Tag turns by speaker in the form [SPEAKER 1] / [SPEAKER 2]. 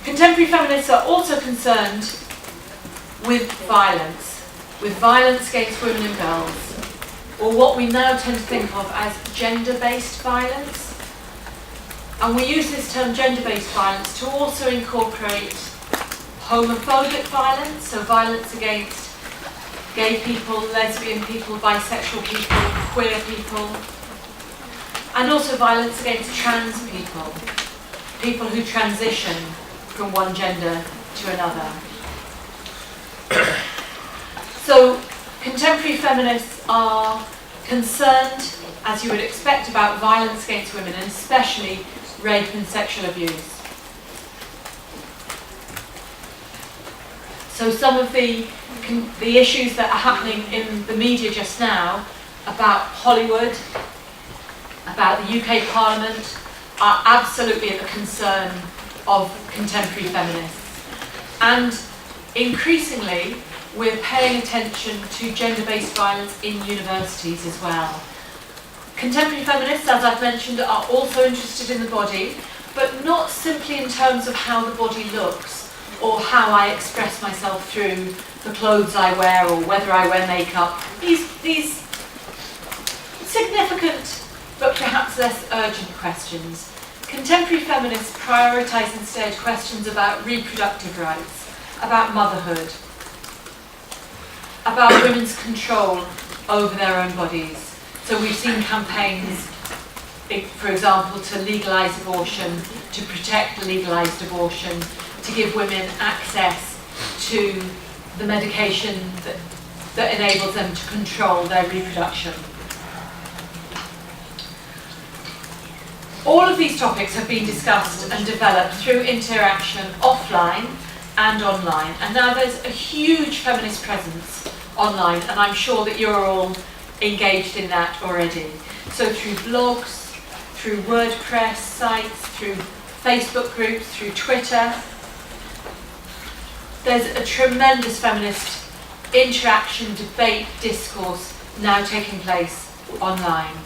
[SPEAKER 1] Contemporary feminists are also concerned with violence against women and girls, or what we now tend to think of as gender-based violence. And we use this term gender-based violence to also incorporate homophobic violence, so violence against gay people, lesbian people, bisexual people, queer people, and also violence against trans people, people who transition from one gender to another. So contemporary feminists are concerned, as you would expect, about violence against women, and especially rape and sexual abuse. So some of the issues that are happening in the media just now about Hollywood, about the UK Parliament, are absolutely at the concern of contemporary feminists. And increasingly, we're paying attention to gender-based violence in universities as well. Contemporary feminists, as I've mentioned, are also interested in the body, but not simply in terms of how the body looks or how I express myself through the clothes I wear or whether I wear makeup. These significant but perhaps less urgent questions. Contemporary feminists prioritise instead questions about reproductive rights, about motherhood, about women's control over their own bodies. So we've seen campaigns, for example, to legalise abortion, to protect legalised abortion, to give women access to the medication that enables them to control their reproduction. All of these topics have been discussed and developed through interaction offline and online. And now there's a huge feminist presence online, and I'm sure that you're all engaged in that already. So through blogs, through WordPress sites, through Facebook groups, through Twitter, there's a tremendous feminist interaction, debate, discourse now taking place online.